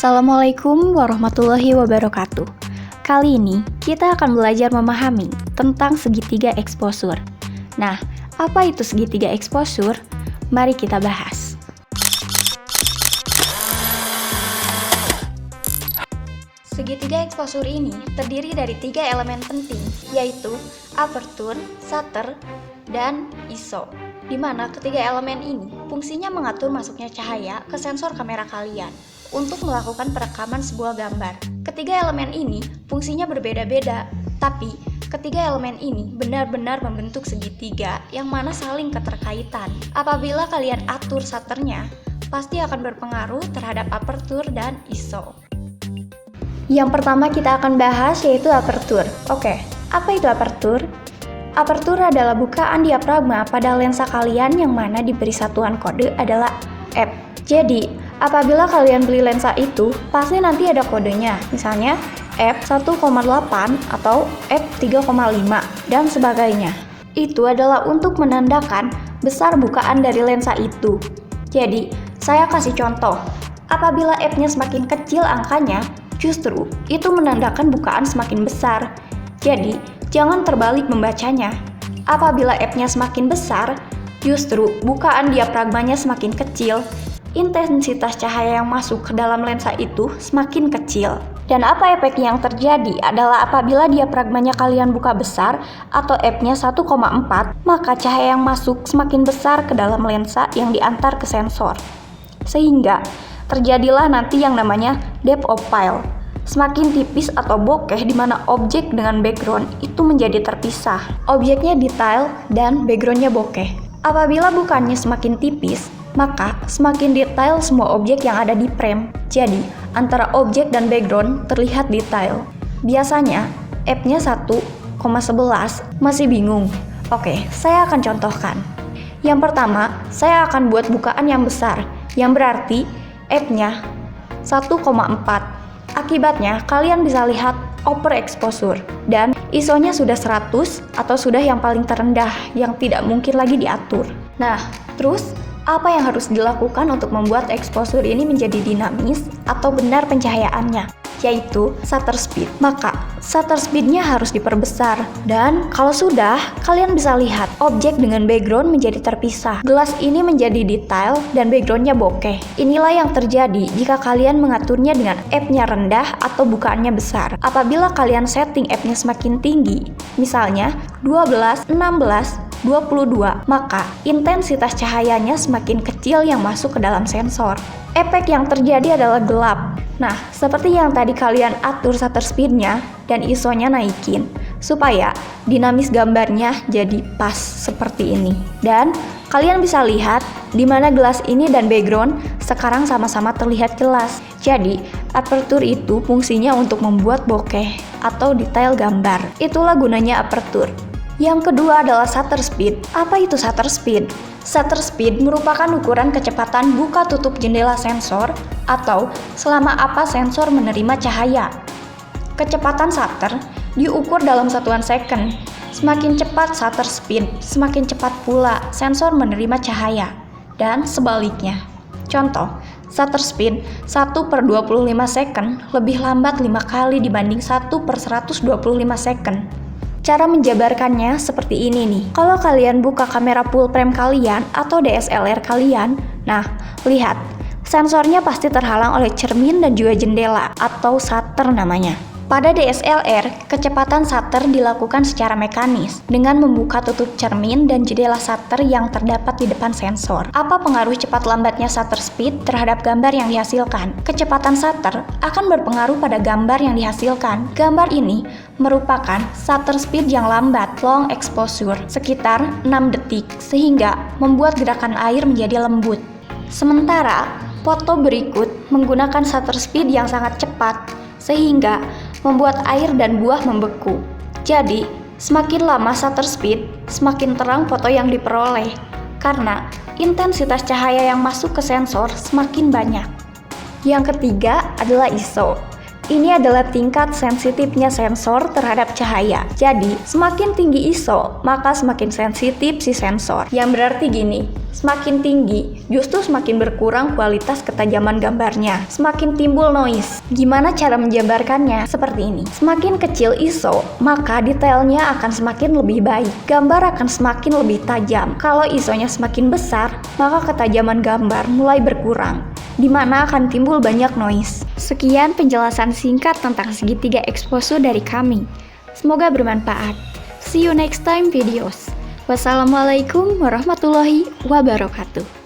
Assalamualaikum warahmatullahi wabarakatuh. Kali ini kita akan belajar memahami tentang segitiga exposure. Nah, apa itu segitiga exposure? Mari kita bahas. Segitiga exposure ini terdiri dari 3 elemen penting, yaitu aperture, shutter, dan ISO. Di mana ketiga elemen ini fungsinya mengatur masuknya cahaya ke sensor kamera kalian untuk melakukan perekaman sebuah gambar. Ketiga elemen ini fungsinya berbeda-beda, tapi ketiga elemen ini benar-benar membentuk segitiga yang mana saling keterkaitan. Apabila kalian atur shutternya, pasti akan berpengaruh terhadap aperture dan ISO. Yang pertama kita akan bahas yaitu aperture. Oke, apa itu aperture? Aperture adalah bukaan diafragma pada lensa kalian yang mana diberi satuan kode adalah f. Jadi, apabila kalian beli lensa itu, pasti nanti ada kodenya, misalnya f1,8 atau f3,5 dan sebagainya. Itu adalah untuk menandakan besar bukaan dari lensa itu. Jadi, saya kasih contoh. Apabila f-nya semakin kecil angkanya, justru itu menandakan bukaan semakin besar. Jadi, jangan terbalik membacanya. Apabila f-nya semakin besar, justru bukaan diafragmanya semakin kecil. Intensitas cahaya yang masuk ke dalam lensa itu semakin kecil. Dan apa efek yang terjadi adalah apabila diafragmanya kalian buka besar atau f-nya 1,4, maka cahaya yang masuk semakin besar ke dalam lensa yang diantar ke sensor. Sehingga terjadilah nanti yang namanya depth of field. Semakin tipis atau bokeh di mana objek dengan background itu menjadi terpisah. Objeknya detail dan backgroundnya bokeh. Apabila bukannya semakin tipis, maka semakin detail semua objek yang ada di frame. Jadi, antara objek dan background terlihat detail. Biasanya, f-nya 1,11 masih bingung. Oke, saya akan contohkan. Yang pertama, saya akan buat bukaan yang besar, yang berarti f-nya 1,4. Akibatnya, kalian bisa lihat overexposure dan ISO-nya sudah 100 atau sudah yang paling terendah yang tidak mungkin lagi diatur. Nah, terus apa yang harus dilakukan untuk membuat exposure ini menjadi dinamis atau benar pencahayaannya? Yaitu shutter speed. Maka shutter speednya harus diperbesar. Dan kalau sudah, kalian bisa lihat objek dengan background menjadi terpisah. Gelas ini menjadi detail dan backgroundnya bokeh. Inilah yang terjadi jika kalian mengaturnya dengan f-nya rendah atau bukaannya besar. Apabila kalian setting f-nya semakin tinggi, misalnya 12, 16, 22, maka intensitas cahayanya semakin kecil yang masuk ke dalam sensor. Efek yang terjadi adalah gelap. Nah, seperti yang tadi kalian atur shutter speed-nya dan ISO-nya naikin, supaya dinamis gambarnya jadi pas seperti ini. Dan kalian bisa lihat di mana gelas ini dan background sekarang sama-sama terlihat jelas. Jadi, aperture itu fungsinya untuk membuat bokeh atau detail gambar. Itulah gunanya aperture. Yang kedua adalah shutter speed. Apa itu shutter speed? Shutter speed merupakan ukuran kecepatan buka tutup jendela sensor atau selama apa sensor menerima cahaya. Kecepatan shutter diukur dalam satuan second. Semakin cepat shutter speed, semakin cepat pula sensor menerima cahaya. Dan sebaliknya. Contoh, shutter speed 1/25 second lebih lambat 5 kali dibanding 1/125 second. Cara menjabarkannya seperti ini nih. Kalau kalian buka kamera full frame kalian atau DSLR kalian, nah, lihat, sensornya pasti terhalang oleh cermin dan juga jendela atau shutter namanya. Pada DSLR, kecepatan shutter dilakukan secara mekanis dengan membuka tutup cermin dan jendela shutter yang terdapat di depan sensor. Apa pengaruh cepat lambatnya shutter speed terhadap gambar yang dihasilkan? Kecepatan shutter akan berpengaruh pada gambar yang dihasilkan. Gambar ini merupakan shutter speed yang lambat, long exposure, sekitar 6 detik, sehingga membuat gerakan air menjadi lembut. Sementara, foto berikut menggunakan shutter speed yang sangat cepat, sehingga membuat air dan buah membeku. Jadi, semakin lama shutter speed, semakin terang foto yang diperoleh, karena intensitas cahaya yang masuk ke sensor semakin banyak. Yang ketiga adalah ISO. Ini adalah tingkat sensitifnya sensor terhadap cahaya. Jadi, semakin tinggi ISO, maka semakin sensitif si sensor. Yang berarti gini, semakin tinggi, justru semakin berkurang kualitas ketajaman gambarnya. Semakin timbul noise. Gimana cara menjabarkannya? Seperti ini. Semakin kecil ISO, maka detailnya akan semakin lebih baik. Gambar akan semakin lebih tajam. Kalau ISO-nya semakin besar, maka ketajaman gambar mulai berkurang, di mana akan timbul banyak noise. Sekian penjelasan singkat tentang segitiga exposure dari kami. Semoga bermanfaat. See you next time videos. Wassalamualaikum warahmatullahi wabarakatuh.